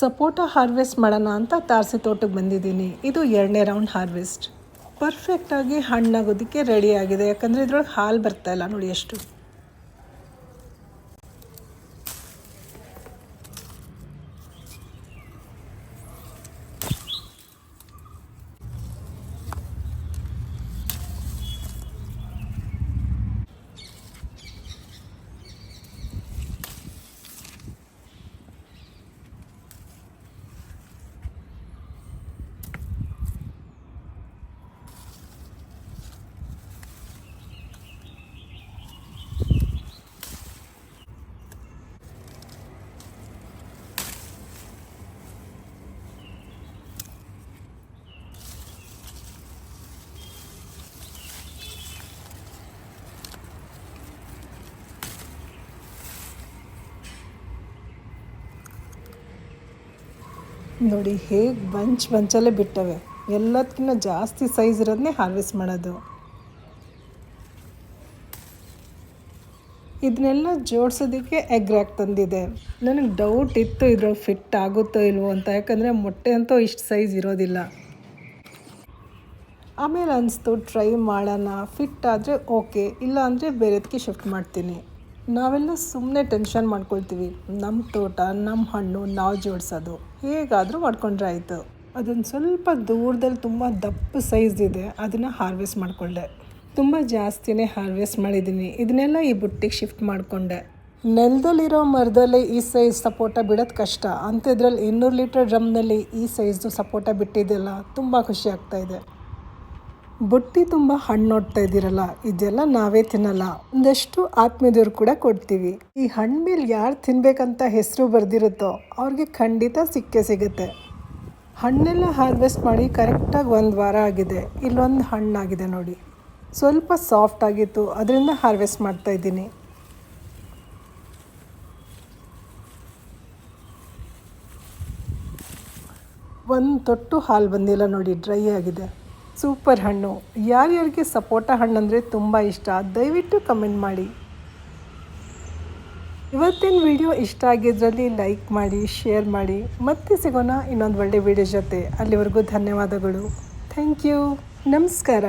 ಸಪೋಟ harvest ಮಾಡೋಣ ಅಂತ ತಾರಸಿ ತೋಟಕ್ಕೆ ಬಂದಿದ್ದೀನಿ. ಇದು 2ನೇ ರೌಂಡ್ ಹಾರ್ವೆಸ್ಟ್. ಪರ್ಫೆಕ್ಟಾಗಿ ಹಣ್ಣಾಗೋದಕ್ಕೆ ರೆಡಿ ಆಗಿದೆ. ಯಾಕಂದರೆ ಇದ್ರೊಳಗೆ ಹಾಲು ಬರ್ತಾ ಇಲ್ಲ ನೋಡಿ ಎಷ್ಟು. ನೋಡಿ ಹೇಗೆ ಬಂಚಲ್ಲೇ ಬಿಟ್ಟವೆ. ಎಲ್ಲದಕ್ಕಿಂತ ಜಾಸ್ತಿ ಸೈಜ್ ಇರೋದನ್ನೇ ಹಾರ್ವೆಸ್ಟ್ ಮಾಡೋದು. ಇದನ್ನೆಲ್ಲ ಜೋಡಿಸೋದಕ್ಕೆ ಎಗ್ ರ್ಯಾಕ್ ತಂದಿದೆ. ನನಗೆ ಡೌಟ್ ಇತ್ತು ಇದ್ರೊಳಗೆ ಫಿಟ್ ಆಗುತ್ತೋ ಇಲ್ವೋ ಅಂತ. ಯಾಕಂದರೆ ಮೊಟ್ಟೆ ಅಂತೂ ಇಷ್ಟು ಸೈಜ್ ಇರೋದಿಲ್ಲ. ಆಮೇಲೆ ಅನಿಸ್ತು ಟ್ರೈ ಮಾಡೋಣ, ಫಿಟ್ ಆದರೆ ಓಕೆ, ಇಲ್ಲ ಅಂದರೆ ಬೇರೆದಕ್ಕೆ ಶಿಫ್ಟ್ ಮಾಡ್ತೀನಿ. ನಾವೆಲ್ಲ ಸುಮ್ಮನೆ ಟೆನ್ಷನ್ ಮಾಡ್ಕೊಳ್ತೀವಿ. ನಮ್ಮ ತೋಟ, ನಮ್ಮ ಹಣ್ಣು ನಾವು ಜೋಡಿಸೋದು, ಹೇಗಾದರೂ ಮಾಡ್ಕೊಂಡ್ರೆ ಆಯಿತು. ಅದೊಂದು ಸ್ವಲ್ಪ ದೂರದಲ್ಲಿ ತುಂಬ ದಪ್ಪ ಸೈಜ್ ಇದೆ, ಅದನ್ನು ಹಾರ್ವೆಸ್ಟ್ ಮಾಡಿಕೊಂಡೆ. ತುಂಬ ಜಾಸ್ತಿನೇ ಹಾರ್ವೆಸ್ಟ್ ಮಾಡಿದ್ದೀನಿ. ಇದನ್ನೆಲ್ಲ ಈ ಬುಟ್ಟಿಗೆ ಶಿಫ್ಟ್ ಮಾಡಿಕೊಂಡೆ. ನೆಲದಲ್ಲಿರೋ ಮರದಲ್ಲಿ ಈ ಸೈಜ್ ಸಪೋಟ ಬಿಡೋದು ಕಷ್ಟ. ಅಂಥದ್ರಲ್ಲಿ 200 ಲೀಟರ್ ಡ್ರಮ್ನಲ್ಲಿ ಈ ಸೈಜ್ದು ಸಪೋಟ ಬಿಟ್ಟಿದ್ದೆಲ್ಲ ತುಂಬ ಖುಷಿ ಆಗ್ತಾಯಿದೆ. ಬುಟ್ಟಿ ತುಂಬ ಹಣ್ಣು ನೋಡ್ತಾ ಇದ್ದೀರಲ್ಲ, ಇದೆಲ್ಲ ನಾವೇ ತಿನ್ನಲ್ಲ, ಒಂದಷ್ಟು ಆತ್ಮೀಯದವ್ರು ಕೂಡ ಕೊಡ್ತೀವಿ. ಈ ಹಣ್ಣು ಮೇಲೆ ಯಾರು ತಿನ್ನಬೇಕಂತ ಹೆಸರು ಬರೆದಿರುತ್ತೋ ಅವ್ರಿಗೆ ಖಂಡಿತ ಸಿಕ್ಕೇ ಸಿಗುತ್ತೆ. ಹಣ್ಣೆಲ್ಲ ಹಾರ್ವೆಸ್ಟ್ ಮಾಡಿ ಕರೆಕ್ಟಾಗಿ 1 ವಾರ ಆಗಿದೆ. ಇಲ್ಲೊಂದು ಹಣ್ಣಾಗಿದೆ ನೋಡಿ, ಸ್ವಲ್ಪ ಸಾಫ್ಟ್ ಆಗಿತ್ತು, ಅದರಿಂದ ಹಾರ್ವೆಸ್ಟ್ ಮಾಡ್ತಾ ಇದ್ದೀನಿ. ಒಂದು ತೊಟ್ಟು ಹಾಲು ಬಂದಿಲ್ಲ ನೋಡಿ, ಡ್ರೈ ಆಗಿದೆ. ಸೂಪರ್ ಹಣ್ಣು. ಯಾರ್ಯಾರಿಗೆ ಸಪೋಟ ಹಣ್ಣು ಅಂದರೆ ತುಂಬ ಇಷ್ಟ, ದಯವಿಟ್ಟು ಕಮೆಂಟ್ ಮಾಡಿ. ಇವತ್ತಿನ ವಿಡಿಯೋ ಇಷ್ಟ ಆಗಿದ್ರಲ್ಲಿ ಲೈಕ್ ಮಾಡಿ, ಶೇರ್ ಮಾಡಿ. ಮತ್ತೆ ಸಿಗೋಣ ಇನ್ನೊಂದು ಒಳ್ಳೆ ವಿಡಿಯೋ ಜೊತೆ. ಅಲ್ಲಿವರೆಗೂ ಧನ್ಯವಾದಗಳು. Thank you. ನಮಸ್ಕಾರ.